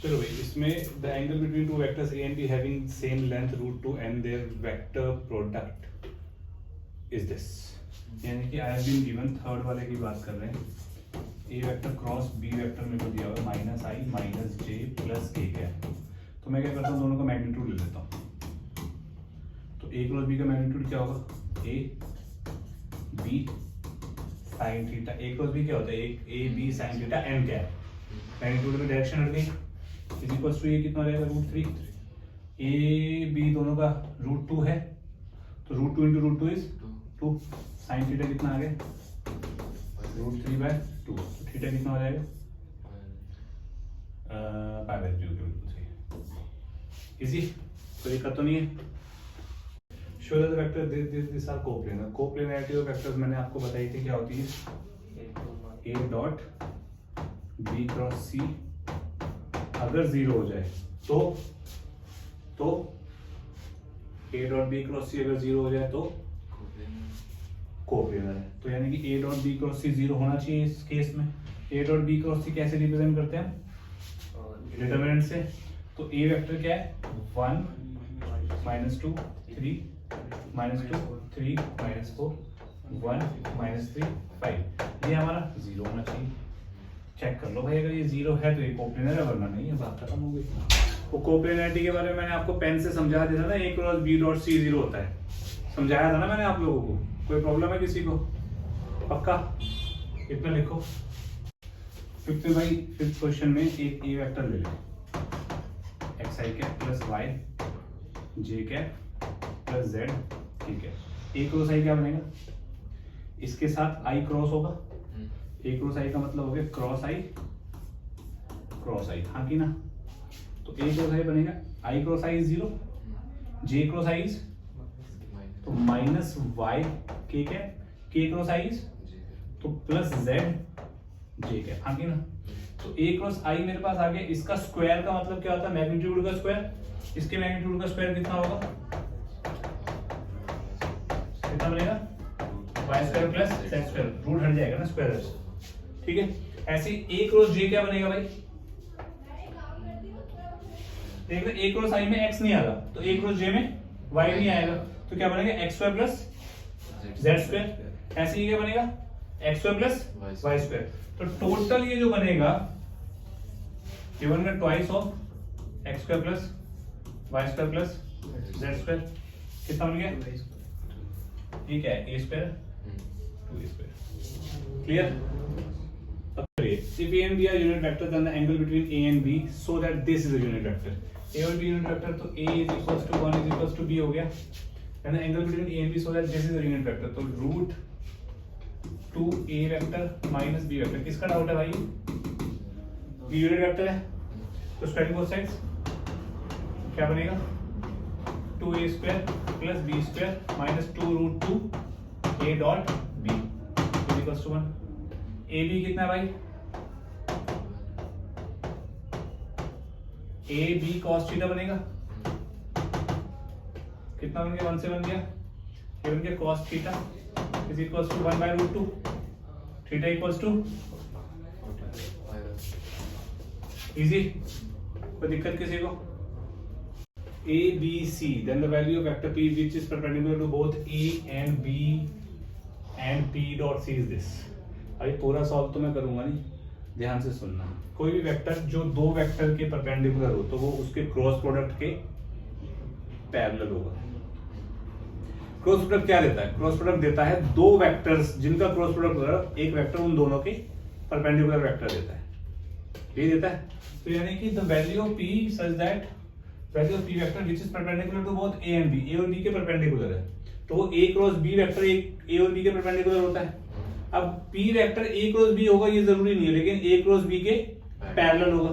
चलो भाई, इसमें the angle between two vectors A and B having same length root two and their vector product is this. यानी कि I have been given third वाले की बात कर रहे हैं, A vector cross B vector मेरे को दिया हुआ है minus I minus J plus K क्या है। तो मैं क्या करता हूँ, दोनों का मैग्नीट्यूड ले लेता हूँ। तो ए क्रॉस बी का मैग्नीट्यूड क्या होगा, A B sine theta. A cross B क्या होता है, A B sine theta N क्या है, मैग्नीट्यूड की डायरेक्शन हट गई। इज इक्वल टू ये कितना रहेगा, रूट थ्री। ए बी दोनों का रूट टू है, तो root two into root two is two. Sine theta कितना आ गया, root three by two. Theta कितना हो जाएगा, पाई बाय 2 के बिल्कुल सही। इजी, कोई दिक्कत तो नहीं है। Show that the vector this are coplanar. Coplanarity of vectors मैंने आपको बताई थी क्या होती है, A dot B cross C अगर जीरो हो जाए तो A dot B cross C अगर जीरो हो जाए तो कोप्लेनर है। तो यानी कि A dot B cross C zero होना चाहिए इस केस में। A dot B cross C कैसे रिप्रेजेंट करते हैं हम, डिटरमिनेंट से। तो ए वेक्टर क्या है, 1 माइनस 2 3 माइनस 2 3 माइनस 4 1 माइनस 3 5। ये हमारा जीरो होना चाहिए। चेक कर लो भाई, अगर ये जीरो है तो ये कोप्लेनर है, वरना नहीं है, बात खत्म हो गई। वो कोप्लेनरिटी के बारे में मैंने आपको पेन से समझा दिया था ना, A cross B dot C zero होता है, समझाया था ना मैंने आप लोगों को। कोई प्रॉब्लम है किसी को, पक्का इतना लिखो। फिफ्थ क्वेश्चन में एक ए वेक्टर ले लो, एक्स आई कैप प्लस वाई जे कैप प्लस जेड, ठीक है। ए क्रॉस आई क्या बनेगा, इसके साथ आई क्रॉस होगा। ए क्रॉस आई का मतलब हो गया क्रॉस आई, हाँ कि ना। तो ए क्रॉस आई बनेगा, I cross I is zero, J cross I is तो minus Y K cap, K cross I is तो प्लस जेड जे कैप, हाँ कि ना। तो ए क्रॉस आई मेरे पास आ गया, इसका स्क्वायर का मतलब क्या होता है, मैग्नीट्यूड का स्क्वायर। इसके मैग्नीट्यूड का स्क्वायर कितना होगा, कितना बनेगा, Y square plus Z square, root हट जाएगा ना स्क्वायर, ठीक है। ऐसे ए क्रॉस जे क्या बनेगा भाई, देख रहे ए क्रॉस आई में एक्स नहीं आएगा, तो ए क्रॉस जे में वाई नहीं आएगा, तो क्या बनेगा x square plus Z square. ऐसे ही क्या बनेगा, x square plus y square. तो टोटल ये जो बनेगा, ये बनेगा twice of x square plus y square plus Z square. कितना बन गया, ये क्या है, a square 2 a square. Clear. If A and B are unit vector, then the angle between A and B, so that this is a unit vector. A और B unit vector, तो A is equals to 1 is equals to B हो गया, and the angle between A and B, so that this is a unit vector. तो root 2A vector minus B vector, किसका doubt है भाई, B unit vector है, तो squaring both sides क्या बनेगा, 2A square plus B square minus 2 root 2 A dot B is equals to 1. A B कितना है भाई, ए बी कॉस थीटा बनेगा, कितना बन गया, 1 से बन गया, ये बन गया cos theta is equals to 1 by root 2, theta equals to, easy, कोई दिक्कत किसी को। A B C, then the value of vector P which is perpendicular to both A and B and P dot C is this. अभी पूरा solve तो मैं करूंगा नहीं, ध्यान से सुनना। कोई भी वेक्टर जो दो वेक्टर के परपेंडिकुलर हो तो वो उसके क्रॉस प्रोडक्ट के पैरेलल होगा। क्रॉस प्रोडक्ट क्या देता है, क्रॉस प्रोडक्ट देता है दो वेक्टर्स जिनका क्रॉस प्रोडक्ट हो रहा है, एक वेक्टर उन दोनों के परपेंडिकुलर वेक्टर देता है, ये देता है। तो यानी कि the value of p such that value of p vector which is perpendicular to both A and b, a और बी के परपेंडिकुलर है, तो वो ए क्रॉस बी वेक्टर एक ए और बी के परपेंडिकुलर होता है। अब P vector A cross B होगा ये जरूरी नहीं है, लेकिन A क्रॉस B के पैरेलल होगा।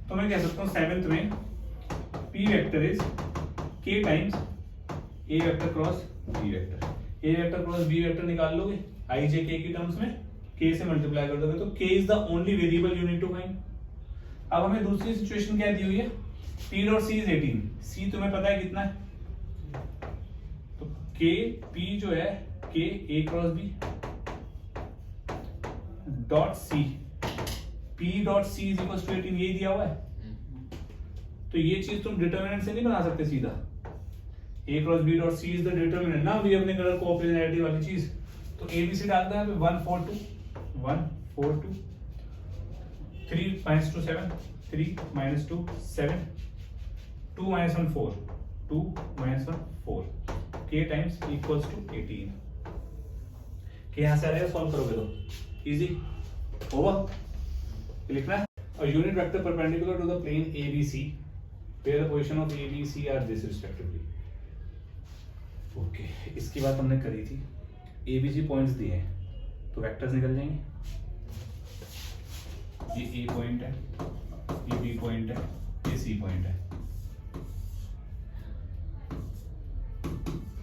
तो मैं कह सकता हूँ 7th में P vector is K times A vector cross B vector. A vector cross B vector निकाल लोगे I J K की टर्म्स में, K से मल्टीप्लाई कर दोगे तो K is the only variable you need to find. अब हमें दूसरी सिचुएशन क्या दी हुई है, P dot C is 18, C तुम्हें पता है कितना है, तो K P जो है K A cross B dot C, P dot C is equal to 18, यही दिया हुआ है। तो ये चीज तुम डिटर्मिनेंट से नहीं बना सकते सीधा। A cross B dot C is the determinant ना, वी अपने कलर कोऑर्डिनेटिव वाली चीज। तो ABC डालता है 1 4 2 1 4 2 3 minus 2 7 3 minus 2 7 2 minus 1 4 2 minus 1 4 k times equals to 18 के यहाँ से आ जाएगा, सॉल्व करोगे तो इजी ओवर। लिखना है a unit vector perpendicular to the plane ABC where the position of A, B, C are this respectively। Okay इसकी बात हमने करी थी। ABC पॉइंट्स दिए हैं तो वेक्टर्स निकल जाएंगे। ये A पॉइंट है, ये B पॉइंट है, ये C पॉइंट है।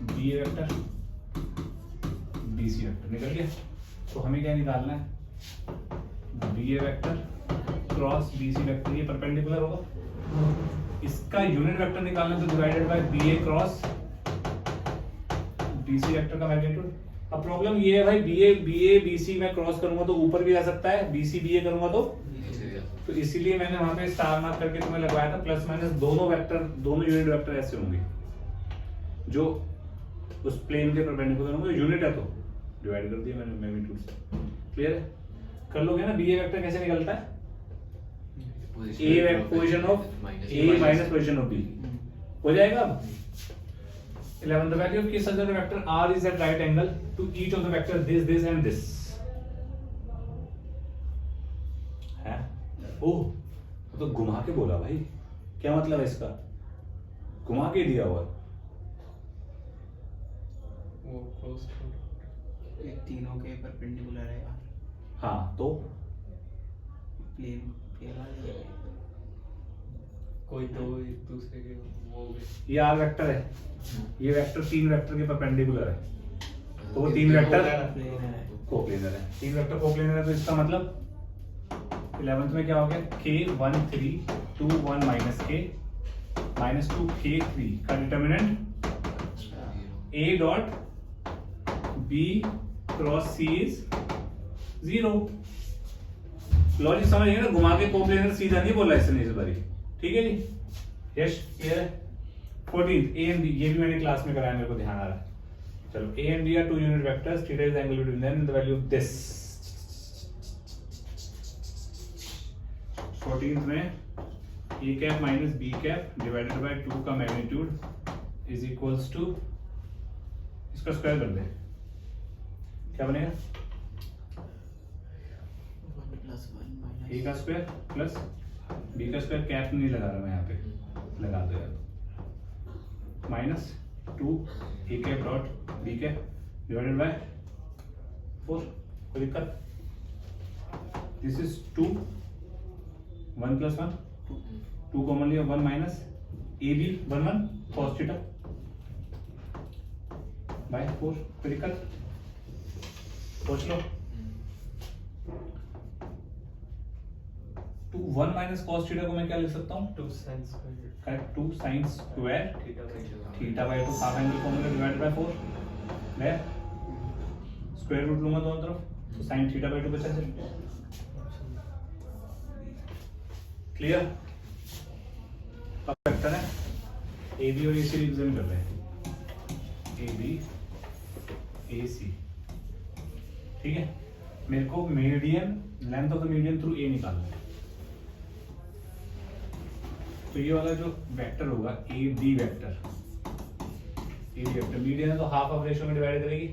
B वेक्टर BC वेक्टर निकल गया। तो हमें क्या निकालना है, BA vector cross BC vector, ये परपेंडिकुलर होगा। इसका यूनिट वेक्टर निकालना तो divided by BA cross BC vector का मैग्नीट्यूड। अब प्रॉब्लम ये है भाई, BA BC में क्रॉस करूंगा तो ऊपर भी आ सकता है, BC BA करूंगा तो इसीलिए मैंने वहां पे स्टार मार्क करके तुम्हें लगवाया था। प्लस माइनस दोनों वेक्टर, दोनों यूनिट वेक्टर ऐसे होंगे जो उस प्लेन के परपेंडिकुलर होंगे। यूनिट है तो डिवाइड कर दिया मैंने मैग्नीट्यूड से। क्लियर है, कर लोगे ना। BA वेक्टर कैसे निकलता है, A position of A minus position of B हो जाएगा। अब 11 the value of k such that the vector R is at right angle to each of the vectors this and this है। ओह तो घुमा के बोला भाई, क्या मतलब है इसका, घुमा के दिया हुआ वो क्लोज टू ये तीनों के परपेंडिकुलर है यार। हाँ तो प्लेन के वाले कोई दो एक दूसरे के वो ये R वेक्टर है, ये वेक्टर तीन वेक्टर के परपेंडिकुलर है, तो वो तीन वेक्टर कोप्लेनर है। तीन वेक्टर कोप्लेनर है तो इसका मतलब 11th में क्या हो गया, k 1 3 2 1 minus k minus 2 k 3 का determinant A dot B cross C is 0। Logic समझ गए ना, घुमा के कोप्लेनर सीधा नहीं बोला इसने इस बारी। ठीक है जी, यस क्लियर है। 14th A and B, ये भी मैंने क्लास में कराया, मेरे को ध्यान आ रहा है। चलो A and B are two unit vectors, theta is the angle between them and the value of this। 14th में A cap minus B cap divided by 2 का मैग्नीट्यूड is equals to, इसका स्क्वायर कर दे, क्या बनेगा, A का square plus B का square, cap नहीं लगा रहा मैं यहाँ पे, लगा दो यार, minus 2 A cap dot B cap divided by 4। कोई दिक्कत, दिस इज 2 1 प्लस 1 2 कॉमन लिया 1 minus AB 1 1 cos theta by 4। कोई दिक्कत, सोच लो। 2 1 माइनस cos थीटा को मैं क्या लिख सकता हूँ, 2 sin square correct, 2 sin square theta by 2 half angle formula divided by 4 ले, स्क्वायर रूट लूंगा दोनों तरफ तो sin थीटा बाय 2 बचा चल। क्लियर, अब वेक्टर है AB और AC रिप्रेजेंट कर रहे हैं, AB AC। ठीक है, मेरे को median, length of the median through A निकालना है। तो ये वाला जो वेक्टर होगा AB vector, AB vector median है तो हाफ ऑफ रेशियो में डिवाइड करेगी,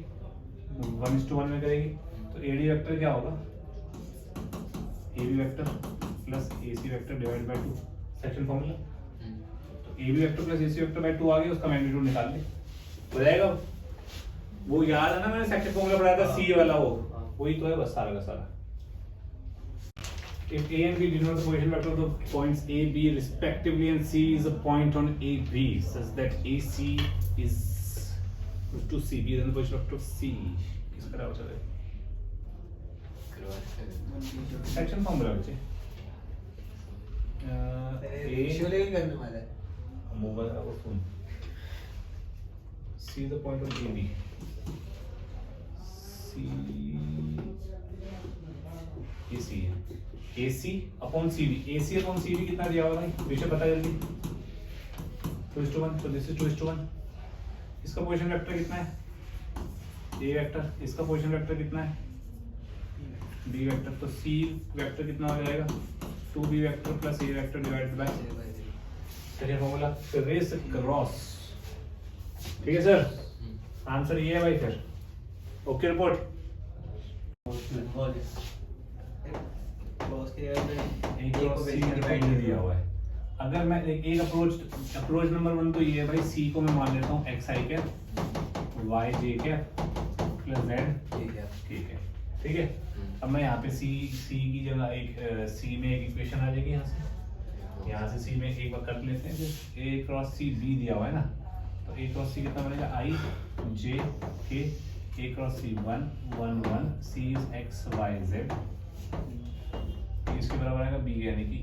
1:1 में करेगी। तो AD वेक्टर क्या होगा, AB vector plus AC vector divide by 2, section formula. तो AB vector plus AC vector by 2 आ गया, उसका मैग्नीट्यूड निकाल ले, हो जाएगा। वो याद है ना, मैंने सेक्शन फॉर्मूला पढ़ाया था C वाला, वो वही तो है बस सारा का सारा। If A and B denote the position vector of the points A, B respectively and C is a point on AB such that AC is to C, B then the position vector of C किस तरह हो चलेगा, section formula बच्चे actually करने वाला है mobile का phone. C is the point on AB, C AC है, AC upon CD, AC upon CD कितना दिया हुआ भाई, विषय बता जल्दी। 2:1, तो दिस इज 2:1। इसका पोजीशन वेक्टर कितना है? A vector. इसका पोजीशन वेक्टर कितना है? B vector. तो सी वेक्टर कितना हो जाएगा? 2b vector plus A vector divided by चलिए फॉर्मूला रेस क्रॉस। ठीक है सर, आंसर ये है भाई। फिर ओके रिपोर्ट। क्रॉस के जगह पे एक क्रॉस सी डिवाइड दिया हुआ है। अगर मैं एक अप्रोच नंबर 1 तो ये है भाई, सी को मैं मान लेता हूँ एक्स आई कैप वाई जे कैप प्लस जेड ठीक है। अब मैं यहाँ पे सी की जगह एक सी में एक इक्वेशन आ जाएगी, यहाँ से सी में एक बार कर लेते हैं। फिर ए क्रॉस सी बी दिया हुआ है ना, तो ए क्रॉस सी कितना बनेगा? I j k a cross c 1 1 1 c is x y z. इसके बराबर आएगा बी यानी कि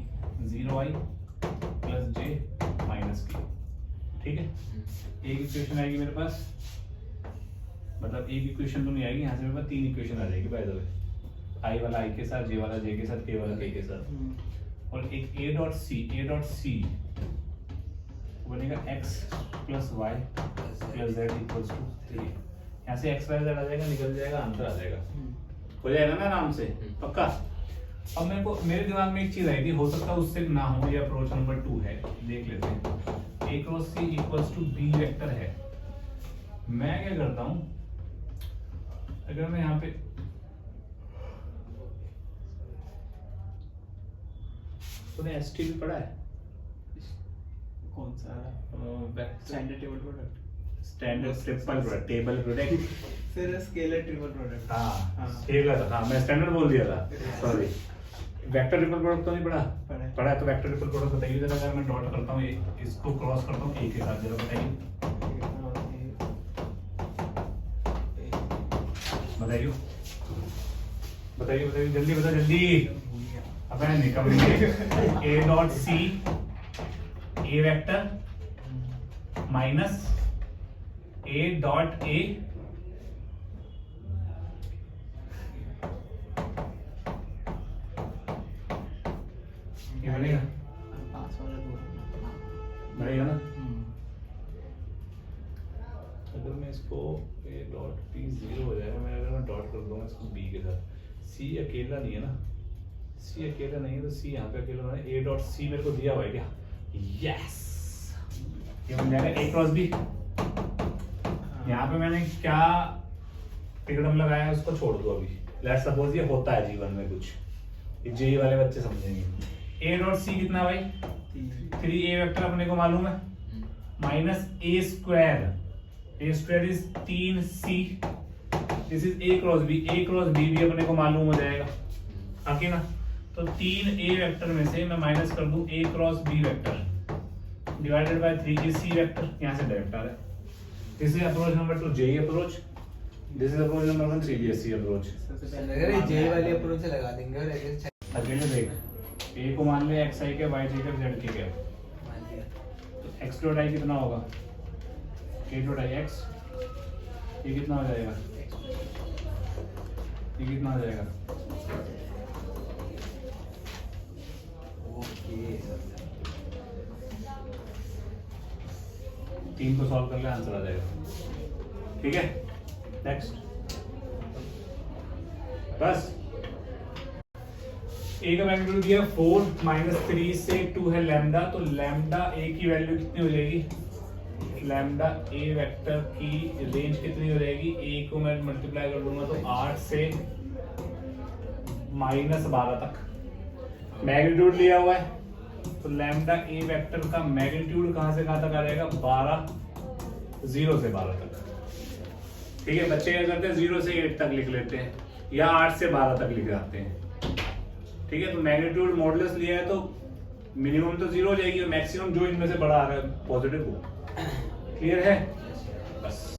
0i प्लस जे माइनस के। ठीक है, एक इक्वेशन आएगी मेरे पास, मतलब एक इक्वेशन तो नहीं आएगी, यहाँ से मेरे पास 3 इक्वेशन आ जाएगी बाय द वे। आई वाला आई के साथ, जे वाला जे के साथ, के वाला के साथ, और एक ए डॉट सी बनेगा x plus Y plus Z equals to 3। यहाँ से x y z आ जाएगा, निकल जाएगा, आंसर आ जाएगा, हो जाएगा ना आराम से, पक्का। अब मेरे दिमाग में एक चीज आई थी, हो सकता है उससे ना हो, ये अप्रोच नंबर 2 है, देख लेते हैं। A cross c equals to b vector है। मैं क्या करता हूं, अगर मैं यहाँ पे तूने एसटी भी पढ़ा है? कौन सा? Standard table product. Standard triple product, table product, फिर स्केलर ट्रिपल प्रोडक्ट। हाँ स्केलर, हाँ मैं स्टैंडर्ड बोल दिया था, सॉरी। वेक्टर ट्रिपल प्रोडक्ट तो नहीं पढ़ा? पढ़ा है। तो वेक्टर ट्रिपल प्रोडक्ट बताइए जरा। अगर मैं डॉट करता हूँ, इसको क्रॉस करता हूँ ए के साथ, जरा बताइए बताइए जल्दी बता, जल्दी। अब मैं निकल A dot C A vector minus A dot A बनेगा, बनेगा ना। अगर मैं इसको ए डॉट पी 0 हो जाएगा, अगर मैं डॉट कर दूंगा इसको बी के साथ, सी अकेला नहीं है ना, सी अकेला नहीं है, तो सी यहाँ पे अकेला होना है। ए डॉट सी मेरे को दिया हुआ है क्या? यस, ये बन जाएगा ए क्रॉस बी। यहाँ पे मैंने क्या टिकड़म लगाया उसको छोड़ दो अभी। लेट्स सपोज ये होता है जीवन में कुछ, ये जेई वाले बच्चे समझेंगे। ए डॉट सी कितना भाई? 3 ए वेक्टर अपने को मालूम है, minus A square is 3c, this is A cross B. A cross B भी अपने को मालूम हो जाएगा, आके ना। तो 3 ए वेक्टर में से मैं माइनस कर दूं a cross B vector divided by 3 c vector, यहाँ से डायरेक्ट आ रहा है। This is approach number 2 JEE approach, this is approach number 1 3 approach. J वाली अप्रोच से लगा देंगे और ऐसे अकेले देख, ए को मान ले एक्स आई के, वाई जे के, जेड के, तो एक्स डॉट आई कितना होगा? के डॉट आई एक्स, ये कितना हो जाएगा? ये कितना हो जाएगा? तीन को सॉल्व कर ले, आंसर आ जाएगा। ठीक है, नेक्स्ट। बस ए का मैग्नीट्यूड दिया 4 - 3 से 2 है लैम्डा, तो लैम्डा ए की वैल्यू कितनी हो जाएगी? लैम्डा ए वेक्टर की रेंज कितनी हो जाएगी? ए को मैं मल्टीप्लाई कर दूंगा तो 8 से -12 तक मैग्नीट्यूड लिया हुआ है, तो लैम्डा ए वेक्टर का मैग्नीट्यूड कहां से कहां तक आ जाएगा? 12, 0 से 12 तक। ठीक है, बच्चे क्या करते हैं 0 से 8 तक लिख लेते हैं, या 8 से 12 तक लिख जाते हैं। ठीक है, तो मैग्नीट्यूड मॉडुलस लिया है तो मिनिमम तो 0 हो जाएगी और मैक्सिमम जो इनमें से बड़ा आ रहा है पॉजिटिव हो। क्लियर है?